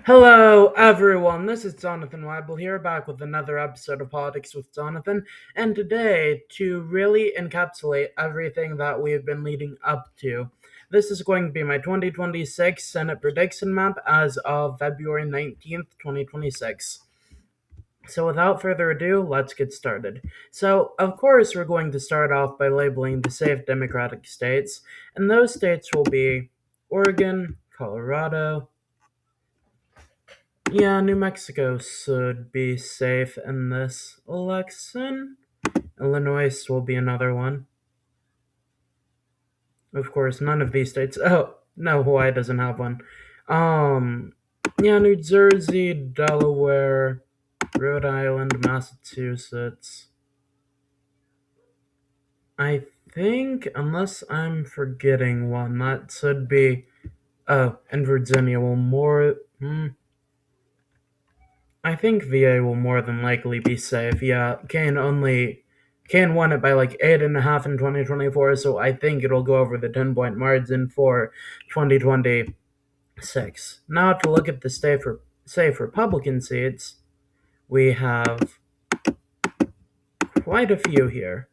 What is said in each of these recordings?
Hello, everyone. This is Jonathan Weibel here, back with another episode of Politics with Jonathan. And today, to really encapsulate everything that we have been leading up to, this is going to be my 2026 Senate prediction map as of February 19th, 2026. So, without further ado, let's get started. So, of course, we're going to start off by labeling the safe Democratic states, and those states will be Oregon, Colorado. Yeah, New Mexico should be safe in this election. Illinois will be another one. Of course, none of these states. Oh, no, Hawaii doesn't have one. Um, yeah, New Jersey, Delaware, Rhode Island, Massachusetts. I think, unless I'm forgetting one, that should be. Oh, and Virginia will more. I think VA will more than likely be safe. Yeah, Kane won it by like 8.5 in 2024, so I think it'll go over the 10-point margin for 2026. Now to look at the safe Republican seats, we have quite a few here.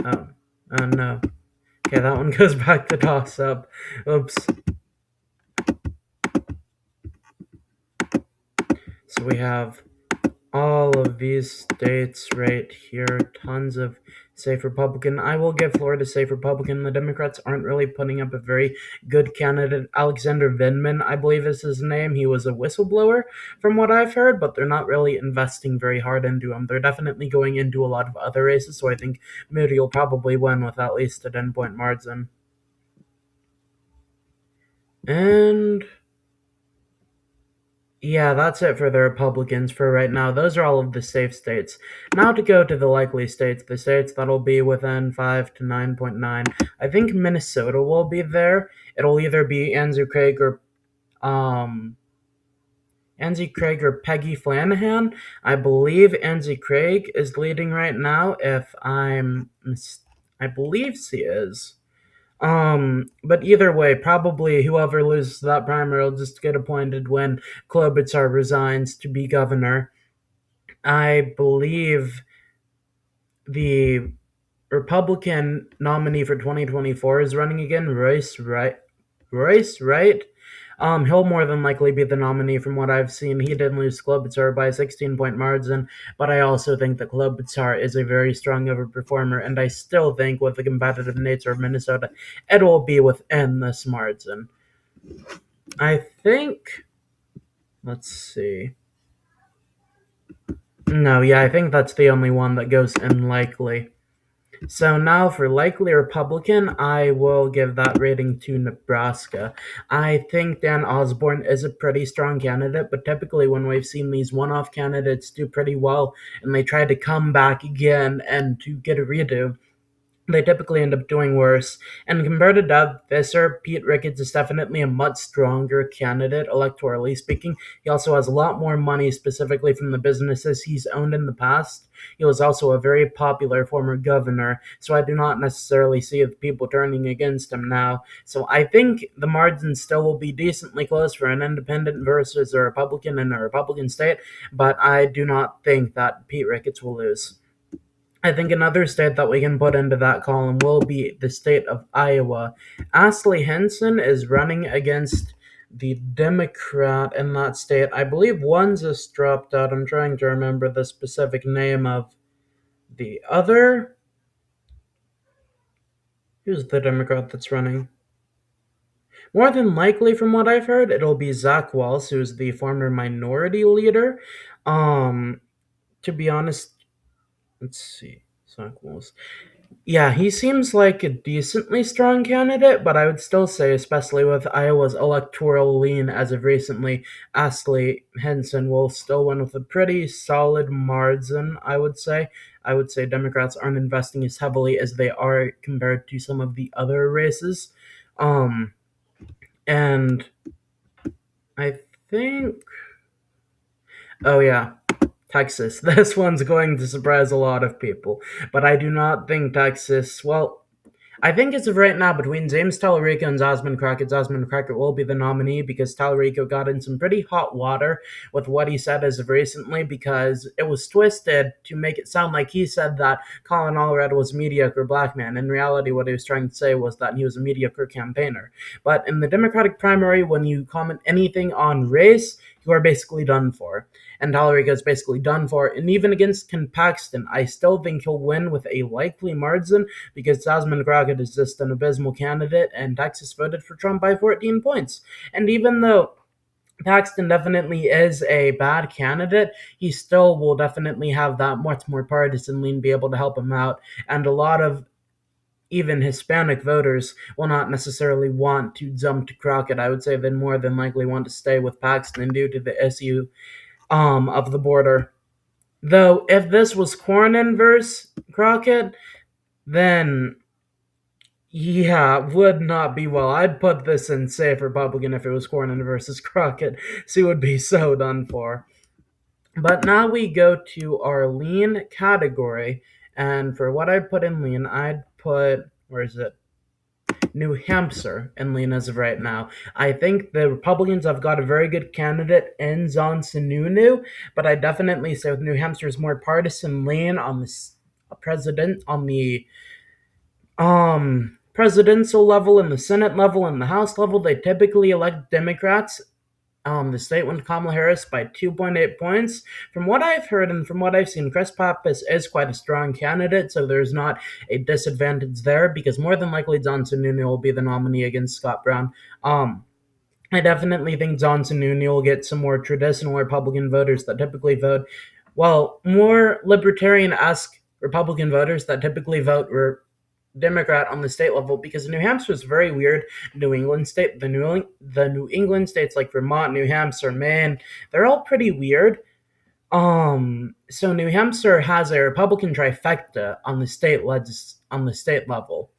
Oh no. Okay, that one goes back to toss up. Oops. So we have all of these states right here, tons of safe Republican. I will give Florida safe Republican. The Democrats aren't really putting up a very good candidate. Alexander Vindman, I believe is his name. He was a whistleblower from what I've heard, but they're not really investing very hard into him. They're definitely going into a lot of other races, so I think Moody will probably win with at least a 10-point margin. And yeah, that's it for the Republicans for right now. Those are all of the safe states. Now to go to the likely states, the states that'll be within 5 to 9.9. I think Minnesota will be there. It'll either be um Angie Craig or Peggy Flanagan. I believe Angie Craig is leading right now. I believe she is. But either way, probably whoever loses that primary will just get appointed when Klobuchar resigns to be governor. I believe the Republican nominee for 2024 is running again, Royce Wright. Royce Wright. He'll more than likely be the nominee from what I've seen. He did lose Klobuchar by a 16-point margin, but I also think that Klobuchar is a very strong overperformer, and I still think with the competitive nature of Minnesota, it will be within this margin. I think. Let's see. No, yeah, I think that's the only one that goes in likely. So now for likely Republican, I will give that rating to Nebraska. I think Dan Osborne is a pretty strong candidate, but typically when we've seen these one-off candidates do pretty well and they try to come back again and to get a redo, they typically end up doing worse. And compared to Doug Visser, Pete Ricketts is definitely a much stronger candidate, electorally speaking. He also has a lot more money, specifically from the businesses he's owned in the past. He was also a very popular former governor, so I do not necessarily see people turning against him now. So I think the margin still will be decently close for an independent versus a Republican in a Republican state, but I do not think that Pete Ricketts will lose. I think another state that we can put into that column will be the state of Iowa. Ashley Henson is running against the Democrat in that state. I believe one just dropped out. I'm trying to remember the specific name of the other. Who's the Democrat that's running? More than likely, from what I've heard, it'll be Zach Walsh, who's the former minority leader. To be honest, let's see. Zach Walsh. Yeah, he seems like a decently strong candidate, but I would still say, especially with Iowa's electoral lean as of recently, Ashley Henson will still win with a pretty solid margin, I would say. I would say Democrats aren't investing as heavily as they are compared to some of the other races. And I think. Oh, yeah. Texas. This one's going to surprise a lot of people. But I do not think Texas. Well, I think as of right now, between James Tallarico and Osmond Crockett will be the nominee because Tallarico got in some pretty hot water with what he said as of recently because it was twisted to make it sound like he said that Colin Allred was a mediocre black man. In reality, what he was trying to say was that he was a mediocre campaigner. But in the Democratic primary, when you comment anything on race, you are basically done for. And Tallarico is basically done for. And even against Ken Paxton, I still think he'll win with a likely margin because Osmond Crockett is just an abysmal candidate, and Texas voted for Trump by 14 points. And even though Paxton definitely is a bad candidate, he still will definitely have that much more partisan lean, be able to help him out, and a lot of even Hispanic voters will not necessarily want to jump to Crockett. I would say they more than likely want to stay with Paxton due to the issue of the border. Though, if this was Cornyn versus Crockett, then yeah, would not be well. I'd put this in safe Republican if it was Cornyn versus Crockett. She would be so done for. But now we go to our lean category. And for what I'd put in lean, I'd put, where is it? New Hampshire in lean as of right now. I think the Republicans have got a very good candidate in John Sununu, but I definitely say with New Hampshire's more partisan lean on the president, on the presidential level and the Senate level and the House level, they typically elect Democrats. The state went Kamala Harris by 2.8 points. From what I've heard and from what I've seen, Chris Pappas is quite a strong candidate, so there's not a disadvantage there because more than likely Johnson Sununu will be the nominee against Scott Brown. I definitely think Johnson Sununu will get some more traditional Republican voters that typically vote, well, more libertarian-esque Republican voters that typically vote Democrat on the state level because New Hampshire is very weird. New England state, the New England states like Vermont, New Hampshire, Maine, they're all pretty weird. So New Hampshire has a Republican trifecta on the state level.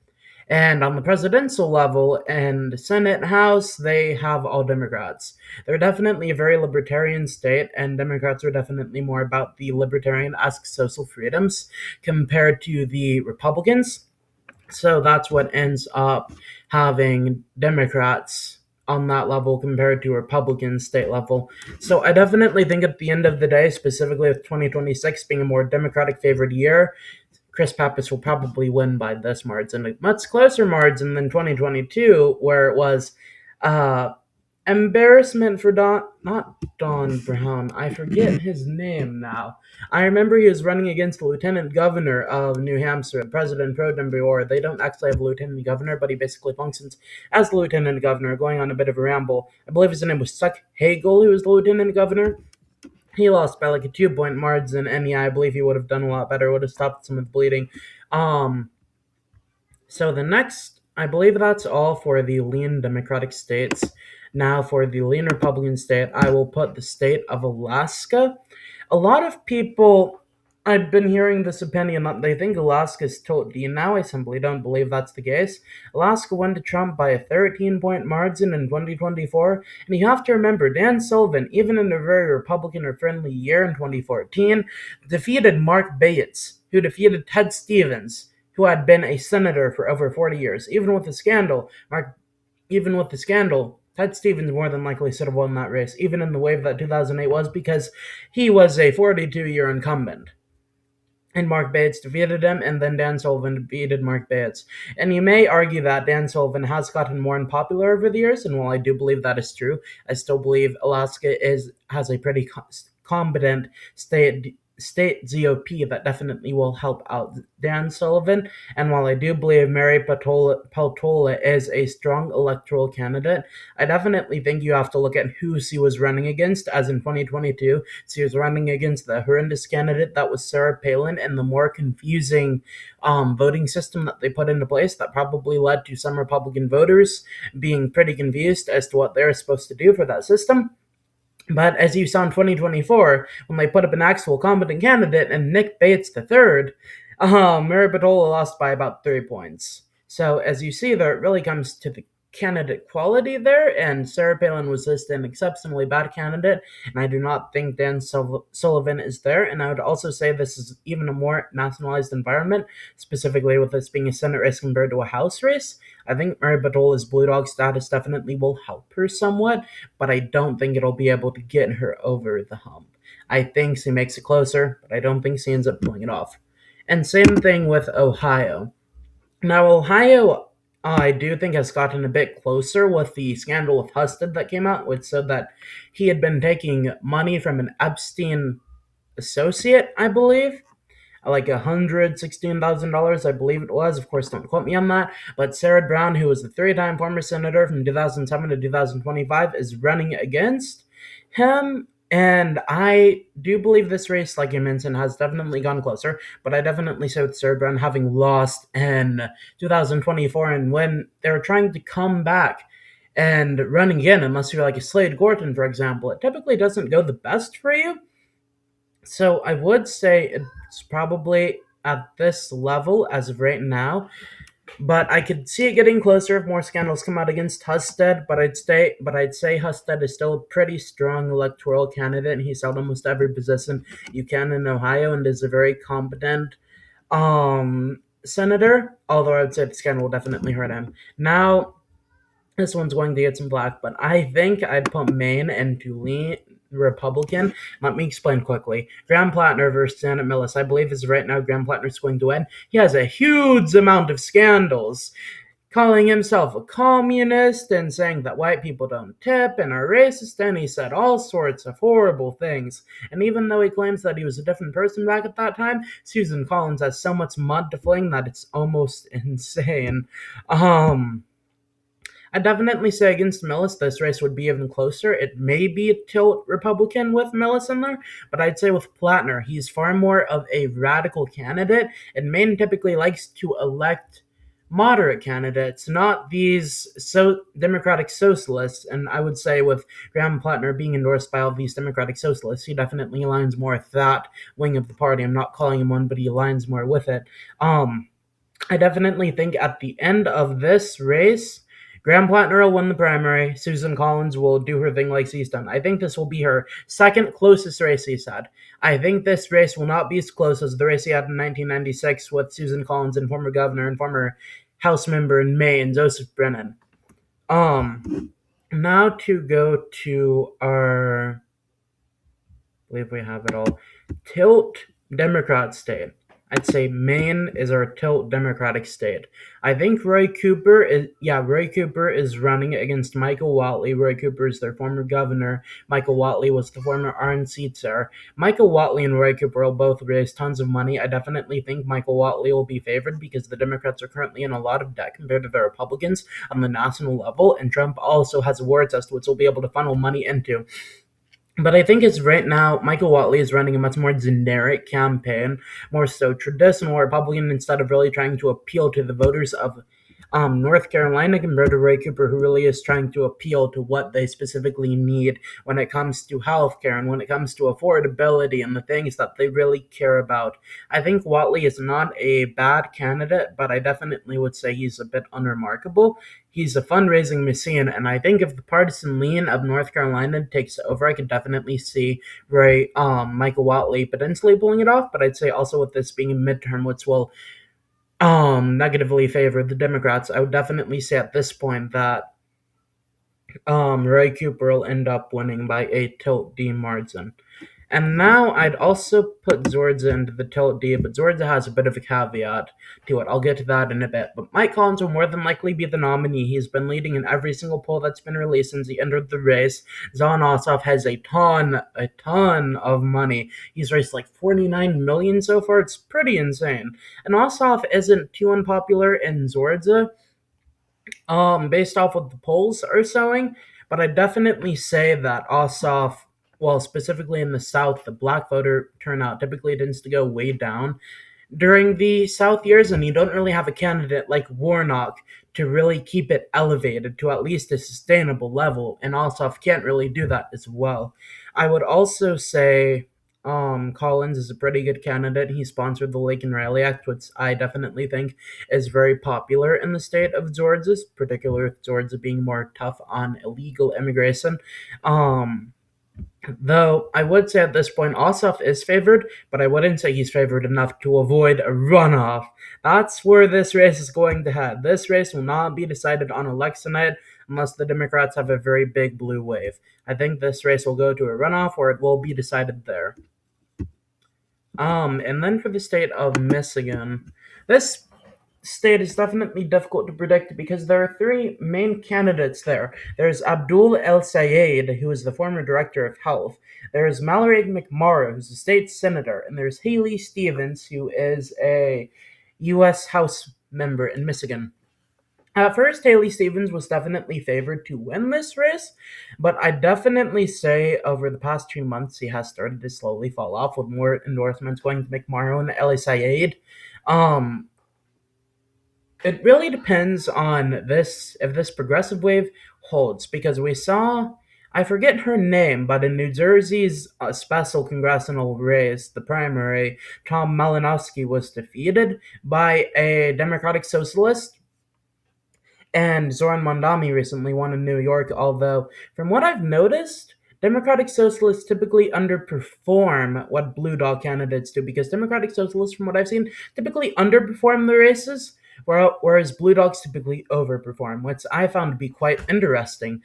And on the presidential level and Senate, House, they have all Democrats. They're definitely a very libertarian state, and Democrats are definitely more about the libertarian-esque social freedoms compared to the Republicans. So that's what ends up having Democrats on that level compared to Republican state level. So I definitely think at the end of the day, specifically with 2026 being a more Democratic favored year, Chris Pappas will probably win by this margin, a much closer margin than 2022, where it was uh, embarrassment for not Don Brown. I forget his name now. I remember he was running against the lieutenant governor of New Hampshire, President Pro Tem Brewer. They don't actually have a lieutenant governor, but he basically functions as the lieutenant governor, going on a bit of a ramble. I believe his name was Chuck Hagel, who was the lieutenant governor. He lost by like a 2 point margin, and yeah, I believe he would have done a lot better, would have stopped some of the bleeding. So the next, I believe that's all for the lean Democratic states. Now for the lean Republican state, I will put the state of Alaska. A lot of people, I've been hearing this opinion that they think Alaska's totally. Now I simply don't believe that's the case. Alaska went to Trump by a 13-point margin in 2024, and you have to remember Dan Sullivan, even in a very Republican or friendly year in 2014, defeated Mark Bates, who defeated Ted Stevens, who had been a senator for over 40 years. Even with the scandal, Ted Stevens more than likely should have won that race, even in the wave that 2008 was, because he was a 42-year incumbent. And Mark Bates defeated him, and then Dan Sullivan defeated Mark Bates. And you may argue that Dan Sullivan has gotten more unpopular over the years, and while I do believe that is true, I still believe Alaska has a pretty competent state GOP that definitely will help out Dan Sullivan. And while I do believe Mary Peltola is a strong electoral candidate, I definitely think you have to look at who she was running against, as in 2022, she was running against the horrendous candidate that was Sarah Palin, and the more confusing voting system that they put into place that probably led to some Republican voters being pretty confused as to what they're supposed to do for that system. But as you saw in 2024, when they put up an actual competent candidate and Nick Bates III, Mary Peltola lost by about 3 points. So as you see there, it really comes to the candidate quality there, and Sarah Palin was just an exceptionally bad candidate, and I do not think Dan Sullivan is there. And I would also say this is even a more nationalized environment, specifically with this being a Senate race compared to a House race. I think Mary Badola's Blue Dog status definitely will help her somewhat, but I don't think it'll be able to get her over the hump. I think she makes it closer, but I don't think she ends up pulling it off. And same thing with Ohio. Now, Ohio, I do think has gotten a bit closer with the scandal with Husted that came out, which said that he had been taking money from an Epstein associate, I believe, like $116,000, I believe it was. Of course, don't quote me on that. But Sarah Brown, who was a three-time former senator from 2007 to 2025, is running against him. And I do believe this race, like you mentioned, has definitely gone closer. But I definitely say with Sarah Brown having lost in 2024, and when they're trying to come back and run again, unless you're like a Slade Gorton, for example, it typically doesn't go the best for you. So I would say it's probably at this level as of right now, but I could see it getting closer if more scandals come out against Husted. But I'd say Husted is still a pretty strong electoral candidate, and he's held almost every position you can in Ohio, and is a very competent senator. Although I'd say the scandal will definitely hurt him. Now this one's going to get some black, but I think I'd put Maine and Tulane Republican. Let me explain quickly. Graham Plattner versus Janet Millis. I believe is right now Graham Plattner's going to win. He has a huge amount of scandals, calling himself a communist and saying that white people don't tip and are racist, and he said all sorts of horrible things. And even though he claims that he was a different person back at that time, Susan Collins has so much mud to fling that it's almost insane. I definitely say against Millis, this race would be even closer. It may be a tilt Republican with Millis in there, but I'd say with Plattner, he's far more of a radical candidate, and Maine typically likes to elect moderate candidates, not these democratic socialists. And I would say with Graham Plattner being endorsed by all these democratic socialists, he definitely aligns more with that wing of the party. I'm not calling him one, but he aligns more with it. I definitely think at the end of this race, Graham Plattner will win the primary. Susan Collins will do her thing like she's done. I think this will be her second closest race he's had. I think this race will not be as close as the race he had in 1996 with Susan Collins and former governor and former House member in Maine, Joseph Brennan. Now to go to our, I believe we have it all, tilt Democrat state. I'd say Maine is our tilt Democratic state. I think Roy Cooper is running against Michael Watley. Roy Cooper is their former governor. Michael Watley was the former RNC chair. Michael Watley and Roy Cooper will both raise tons of money. I definitely think Michael Watley will be favored because the Democrats are currently in a lot of debt compared to the Republicans on the national level, and Trump also has a war chest which will be able to funnel money into. But I think it's right now, Michael Watley is running a much more generic campaign, more so traditional Republican, instead of really trying to appeal to the voters of North Carolina, compared to Ray Cooper, who really is trying to appeal to what they specifically need when it comes to healthcare and when it comes to affordability and the things that they really care about. I think Watley is not a bad candidate, but I definitely would say he's a bit unremarkable. He's a fundraising machine, and I think if the partisan lean of North Carolina takes over, I could definitely see Michael Watley potentially pulling it off. But I'd say also with this being a midterm, which will negatively favor the Democrats, I would definitely say at this point that Roy Cooper will end up winning by a tilt D margin. And now I'd also put Georgia into the tilt D, but Georgia has a bit of a caveat to it. I'll get to that in a bit. But Mike Collins will more than likely be the nominee. He's been leading in every single poll that's been released since he entered the race. Zon Ossoff has a ton of money. He's raised like $49 million so far. It's pretty insane. And Ossoff isn't too unpopular in Georgia, based off what the polls are showing. But I definitely say that Ossoff, well, specifically in the South, the black voter turnout typically tends to go way down during the South years, and you don't really have a candidate like Warnock to really keep it elevated to at least a sustainable level, and Ossoff can't really do that as well. I would also say Collins is a pretty good candidate. He sponsored the Lake and Riley Act, which I definitely think is very popular in the state of Georgia, particularly with Georgia being more tough on illegal immigration. Um, Though I would say at this point Ossoff is favored, but I wouldn't say he's favored enough to avoid a runoff. That's where this race is going to head. This race will not be decided on election night unless the Democrats have a very big blue wave. I think this race will go to a runoff or it will be decided there. And then for the state of Michigan, this state is definitely difficult to predict because there are three main candidates there. There's Abdul El Sayed, who is the former director of health. There's Mallory McMorrow, who's a state senator, and there's Haley Stevens, who is a U.S. House member in Michigan. At first, Haley Stevens was definitely favored to win this race, but I definitely say over the past 2 months he has started to slowly fall off with more endorsements going to McMorrow and El Sayed. Um, it really depends on this if this progressive wave holds because we saw I forget her name, but in New Jersey's special congressional race, the primary, Tom Malinowski was defeated by a Democratic Socialist, and Zoran Mondami recently won in New York. Although, from what I've noticed, Democratic Socialists typically underperform what Blue Dog candidates do because Democratic Socialists, from what I've seen, typically underperform the races, whereas Blue Dogs typically overperform, which I found to be quite interesting.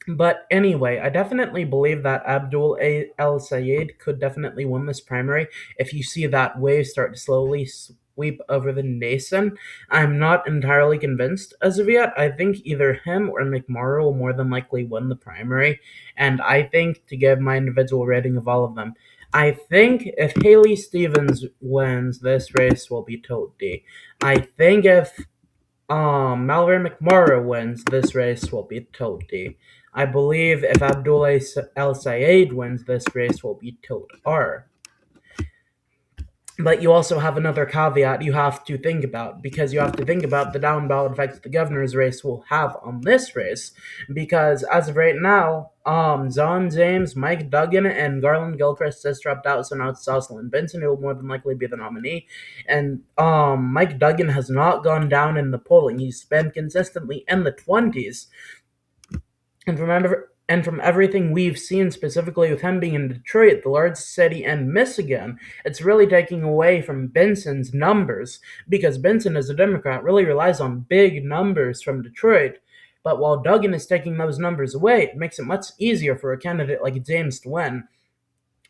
But anyway, I definitely believe that Abdul El Sayed could definitely win this primary if you see that wave start to slowly sweep over the nation. I'm not entirely convinced as of yet. I think either him or McMorrow will more than likely win the primary, and I think to give my individual rating of all of them, I think if Haley Stevens wins, this race will be tote D. I think if Mallory McMorrow wins, this race will be tote D. I believe if Abdullah El Sayed wins, this race will be tote R. But you also have another caveat you have to think about because you have to think about the down ballot effects the governor's race will have on this race. Because as of right now, John James, Mike Duggan, and Garland Gilchrist just dropped out, so now it's Jocelyn Benson who will more than likely be the nominee. And Mike Duggan has not gone down in the polling; he's been consistently in the 20s. And from everything we've seen, specifically with him being in Detroit, the largest city in Michigan, it's really taking away from Benson's numbers because Benson, as a Democrat, really relies on big numbers from Detroit. But while Duggan is taking those numbers away, it makes it much easier for a candidate like James to win.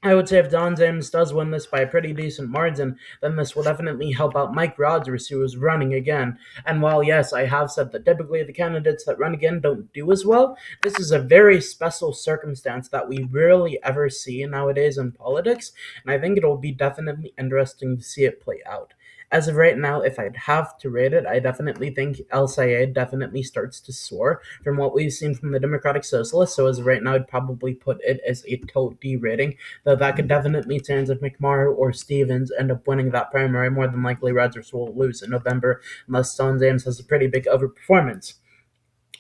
I would say if Don James does win this by a pretty decent margin, then this will definitely help out Mike Rogers, who is running again. And while, yes, I have said that typically the candidates that run again don't do as well, this is a very special circumstance that we rarely ever see nowadays in politics, and I think it'll be definitely interesting to see it play out. As of right now, if I'd have to rate it, I definitely think El Sayed definitely starts to soar from what we've seen from the Democratic Socialists. So as of right now, I'd probably put it as a total D rating, though that could definitely change if McMorrow or Stevens end up winning that primary. More than likely, Rogers will lose in November unless Don James has a pretty big overperformance.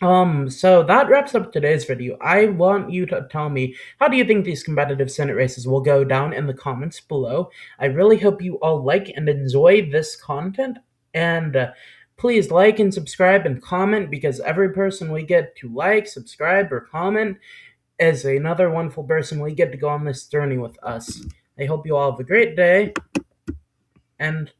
So that wraps up today's video. I want you to tell me, how do you think these competitive Senate races will go down in the comments below? I really hope you all like and enjoy this content, and please like and subscribe and comment because every person we get to like, subscribe, or comment is another wonderful person we get to go on this journey with us. I hope you all have a great day, and